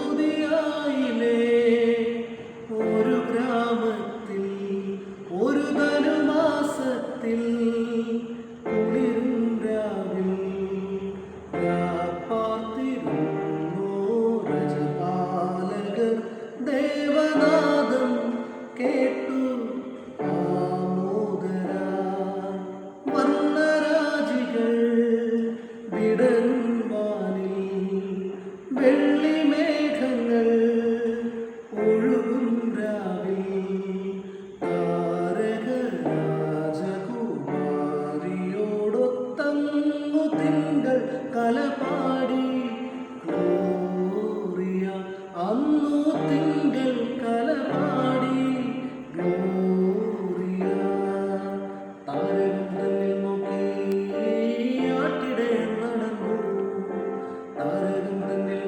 യഹൂദിയായിലെ ഒരു ഗ്രാമത്തിൽ ഒരു ധനുമാസത്തിൽ കുളിരും രാവിൽ പാർത്തിരുന്നു രജപാലകർ ദേവനാദം കേട്ടു ആമോദരായി വർണ്ണരാജികൾ വിടരും വെള്ളിമേഘങ്ങൾ ഒഴുകും രാവിൽ താരകരാജകുമാരിയോടൊത്തങ്ങു തിങ്കൾ കലപാടി ഗ്ലോറിയ അന്നു തിങ്കൾ കലപാടി ഗ്ലോറിയ താരകങ്ങളിൽ നോക്കി ആട്ടിടെ നടന്നു താരകങ്ങളിൽ